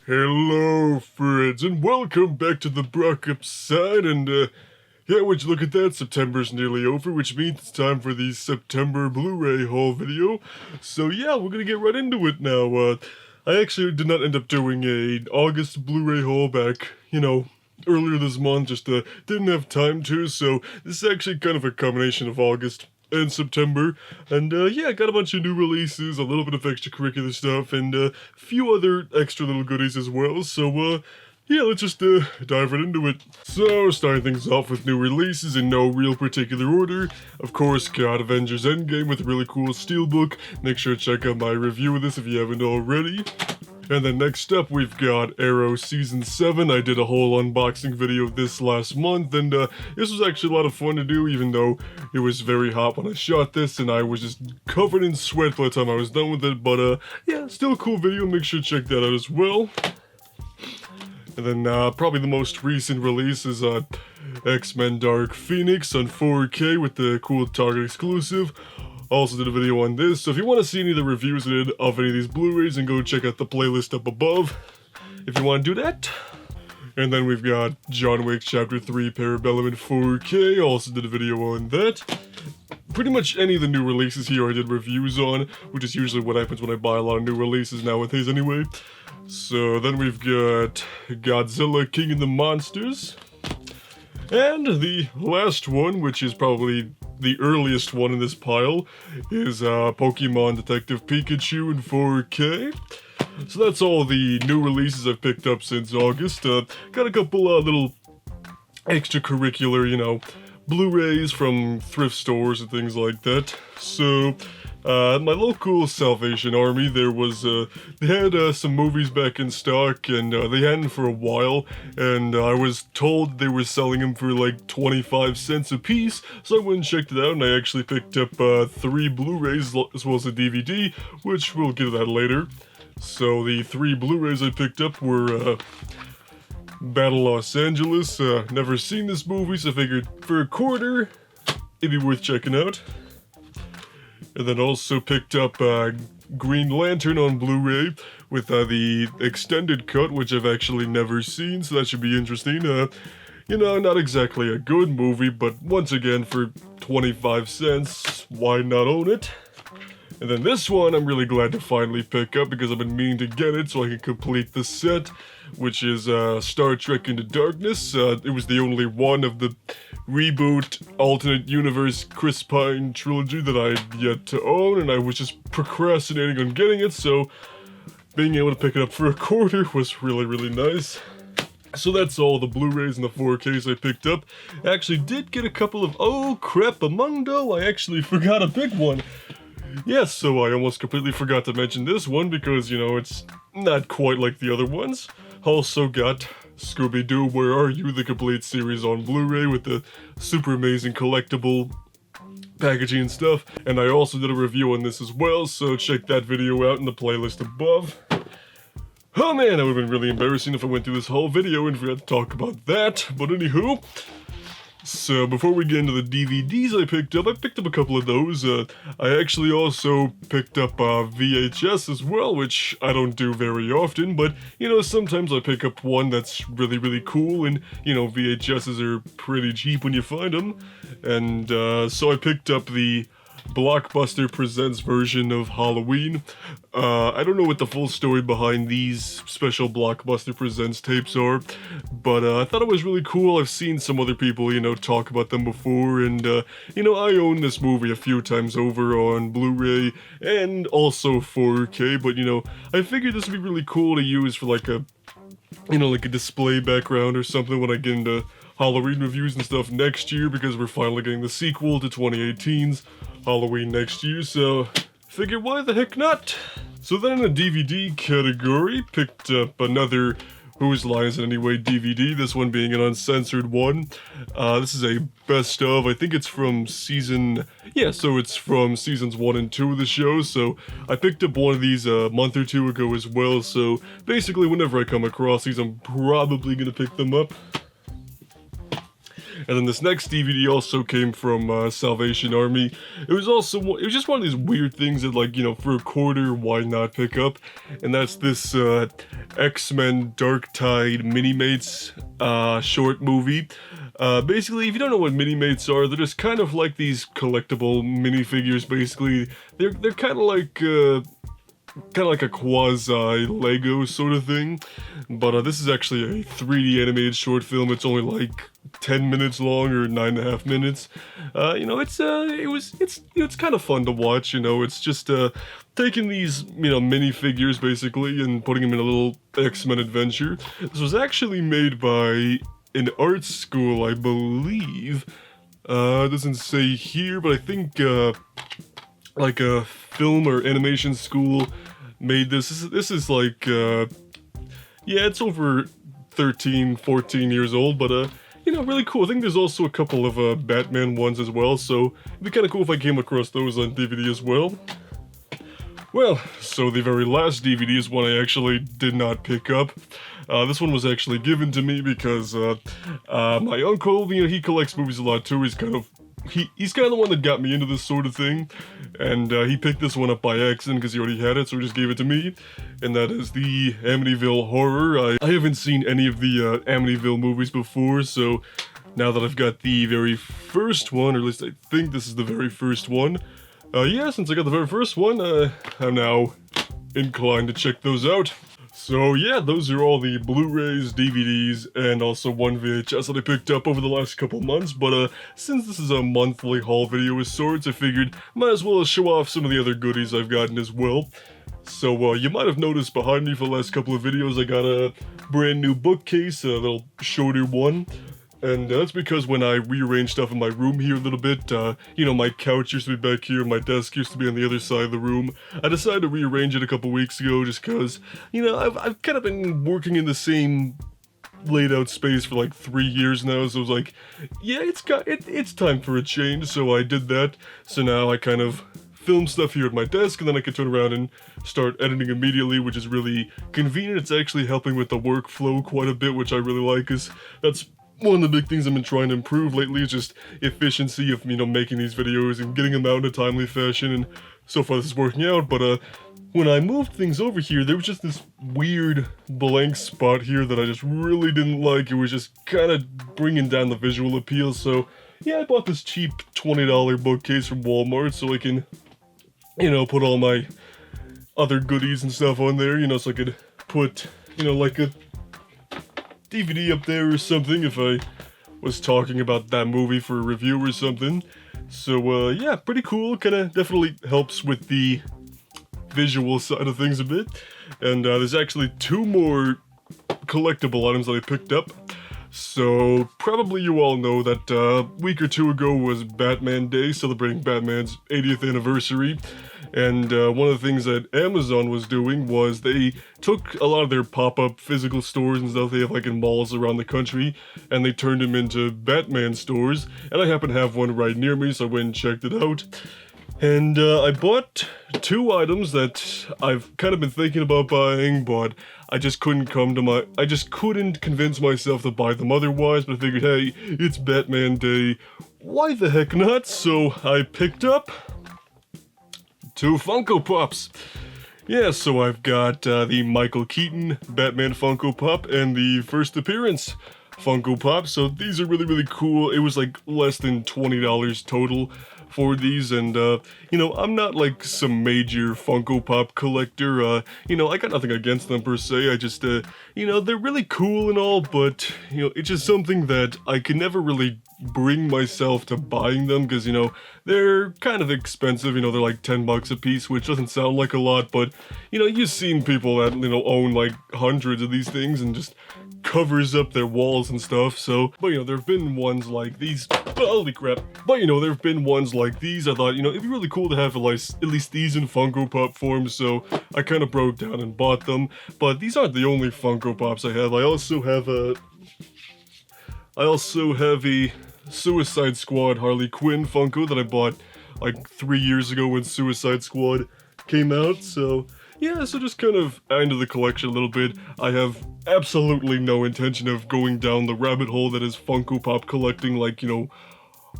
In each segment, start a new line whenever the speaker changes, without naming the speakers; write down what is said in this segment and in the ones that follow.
Hello, friends, and welcome back to the Brockopp side, and, yeah, would you look at that? September's nearly over, which means it's time for the September Blu-ray haul video. So, yeah, we're gonna get right into it now. I actually did not end up doing a August Blu-ray haul back, earlier this month, just, didn't have time to, so this is actually kind of a combination of August and September, and yeah, got a bunch of new releases, a little bit of extracurricular stuff, and a few other extra little goodies as well, so yeah, let's just dive right into it. So, starting things off with new releases in no real particular order. Of course, got Avengers Endgame with a really cool steelbook. Make sure to check out my review of this if you haven't already. And then next up, we've got Arrow Season 7. I did a whole unboxing video of this last month, and this was actually a lot of fun to do, even though it was very hot when I shot this, and I was just covered in sweat by the time I was done with it, but yeah, still a cool video. Make sure to check that out as well. And then probably the most recent release is X-Men Dark Phoenix on 4K with the cool Target exclusive. Also did a video on this, so if you want to see any of the reviews I did of any of these Blu-rays, then go check out the playlist up above if you want to do that. And then we've got John Wick Chapter 3 Parabellum in 4K, also did a video on that. Pretty much any of the new releases here I did reviews on, which is usually what happens when I buy a lot of new releases nowadays anyway. So then we've got Godzilla King of the Monsters. And the last one, which is probably the earliest one in this pile, is Pokemon Detective Pikachu in 4K. So that's all the new releases I've picked up since August. Got a couple little extracurricular, Blu-rays from thrift stores and things like that. So, my local Salvation Army, they had some movies back in stock, and they hadn't for a while, and I was told they were selling them for like 25 cents a piece, so I went and checked it out, and I actually picked up 3 Blu-rays as well as a DVD, which we'll get to that later. So the 3 Blu-rays I picked up were Battle Los Angeles. Never seen this movie, so I figured for a quarter, it'd be worth checking out. And then also picked up Green Lantern on Blu-ray with the extended cut, which I've actually never seen, so that should be interesting. Not exactly a good movie, but once again, for 25 cents, why not own it? And then this one I'm really glad to finally pick up because I've been meaning to get it so I can complete the set, which is Star Trek Into Darkness. It was the only one of the reboot alternate universe Chris Pine trilogy that I had yet to own, and I was just procrastinating on getting it, so being able to pick it up for a quarter was really, really nice. So that's all the Blu-rays and the 4Ks I picked up. I actually did get a couple of, oh crap, Amundo, I actually forgot a big one. Yes, so I almost completely forgot to mention this one because, it's not quite like the other ones. Also got Scooby-Doo, Where Are You? The complete series on Blu-ray with the super amazing collectible packaging and stuff. And I also did a review on this as well, so check that video out in the playlist above. Oh man, that would have been really embarrassing if I went through this whole video and forgot to talk about that, but anywho. So before we get into the DVDs I picked up a couple of those. I actually also picked up VHS as well, which I don't do very often, but, sometimes I pick up one that's really, really cool, and, VHSs are pretty cheap when you find them. And so I picked up the Blockbuster Presents version of Halloween. I don't know what the full story behind these special Blockbuster Presents tapes are, but I thought it was really cool. I've seen some other people, talk about them before, and, I own this movie a few times over on Blu-ray and also 4K, but, I figured this would be really cool to use for like a display background or something when I get into Halloween reviews and stuff next year, because we're finally getting the sequel to 2018's Halloween next year, so figure why the heck not? So then in the DVD category, picked up another Whose Line Is It Anyway DVD, this one being an uncensored one. This is a best of, I think it's from it's from seasons 1 and 2 of the show, so I picked up one of these a month or two ago as well, so basically whenever I come across these, I'm probably gonna pick them up. And then this next DVD also came from Salvation Army. It was just one of these weird things that, like, you know, for a quarter, why not pick up? And that's this X-Men Dark Tide Mini-Mates short movie. Basically, if you don't know what Mini-Mates are, they're just kind of like these collectible minifigures, basically. They're kind of like a quasi-Lego sort of thing, but this is actually a 3D animated short film. It's only like 10 minutes long, or 9.5 minutes. You know, it's kind of fun to watch. You know, it's just taking these, you know, minifigures basically and putting them in a little X-Men adventure. This was actually made by an art school, I believe. It doesn't say here, but I think like a film or animation school made this. This is like, yeah, it's over 13, 14 years old, but you know, really cool. I think there's also a couple of Batman ones as well, so it'd be kind of cool if I came across those on DVD as well. Well, so the very last DVD is one I actually did not pick up. This one was actually given to me because my uncle, you know, he collects movies a lot too. He's kind of the one that got me into this sort of thing, and he picked this one up by accident because he already had it, so he just gave it to me, and that is the Amityville Horror. I haven't seen any of the Amityville movies before, so now that I've got the very first one, or at least I think this is the very first one, yeah, since I got the very first one, I'm now inclined to check those out. So yeah, those are all the Blu-rays, DVDs, and also one VHS that I picked up over the last couple months, but since this is a monthly haul video of sorts, I figured might as well show off some of the other goodies I've gotten as well. So you might have noticed behind me for the last couple of videos I got a brand new bookcase, a little shorter one. And that's because when I rearranged stuff in my room here a little bit, you know, my couch used to be back here, my desk used to be on the other side of the room. I decided to rearrange it a couple weeks ago just because, you know, I've kind of been working in the same laid out space for like 3 years now, so I was like, yeah, it's time for a change, so I did that. So now I kind of film stuff here at my desk, and then I can turn around and start editing immediately, which is really convenient. It's actually helping with the workflow quite a bit, which I really like, because that's one of the big things I've been trying to improve lately, is just efficiency of, you know, making these videos and getting them out in a timely fashion, and so far this is working out. But when I moved things over here, there was just this weird blank spot here that I just really didn't like. It was just kind of bringing down the visual appeal, so yeah, I bought this cheap $20 bookcase from Walmart so I can, you know, put all my other goodies and stuff on there, you know, so I could put, you know, like a DVD up there or something if I was talking about that movie for a review or something. So yeah, pretty cool. Kind of definitely helps with the visual side of things a bit. And there's actually 2 more collectible items that I picked up. So probably you all know that a week or 2 ago was Batman Day, celebrating Batman's 80th anniversary. And one of the things that Amazon was doing was they took a lot of their pop-up physical stores and stuff they have like in malls around the country, and they turned them into Batman stores. And I happen to have one right near me, so I went and checked it out. And I bought 2 items that I've kind of been thinking about buying, but I just couldn't convince myself to buy them otherwise. But I figured, hey, it's Batman Day, why the heck not? So I picked up 2 Funko Pops. Yeah, so I've got the Michael Keaton Batman Funko Pop and the First Appearance Funko Pop. So these are really, really cool. It was like less than $20 total for these, and you know, I'm not like some major Funko Pop collector. You know, I got nothing against them per se. I just you know, they're really cool and all, but you know, it's just something that I can never really bring myself to buying them, because, you know, they're kind of expensive. You know, they're like $10 a piece, which doesn't sound like a lot, but you know, you've seen people that, you know, own like hundreds of these things and just covers up their walls and stuff. So, but you know, there have been ones like these. Holy crap. But you know, there have been ones like these. I thought, you know, it'd be really cool to have at least these in Funko Pop form, so I kind of broke down and bought them. But these aren't the only Funko Pops I have. I also have a Suicide Squad Harley Quinn Funko that I bought like 3 years ago when Suicide Squad came out. So yeah, so just kind of into the collection a little bit. I have absolutely no intention of going down the rabbit hole that is Funko Pop collecting, like,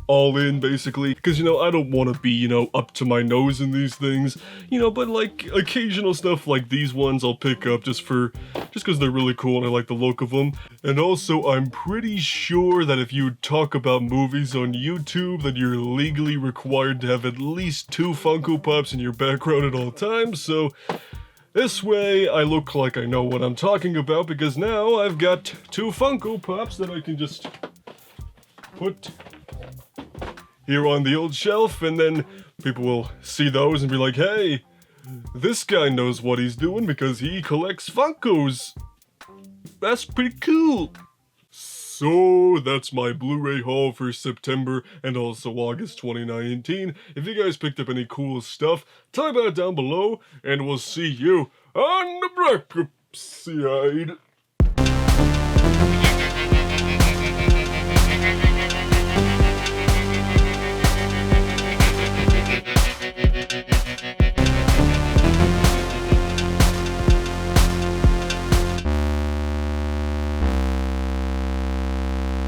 all in basically, because I don't want to be up to my nose in these things, but like occasional stuff like these ones I'll pick up just because they're really cool and I like the look of them. And also I'm pretty sure that if you talk about movies on YouTube that you're legally required to have at least 2 Funko Pops in your background at all times, so this way I look like I know what I'm talking about, because now I've got 2 Funko Pops that I can just put here on the old shelf, and then people will see those and be like, hey, this guy knows what he's doing because he collects Funkos. That's pretty cool. So that's my Blu-ray haul for September and also August 2019. If you guys picked up any cool stuff, tell me about it down below, and we'll see you on the Brockopp side.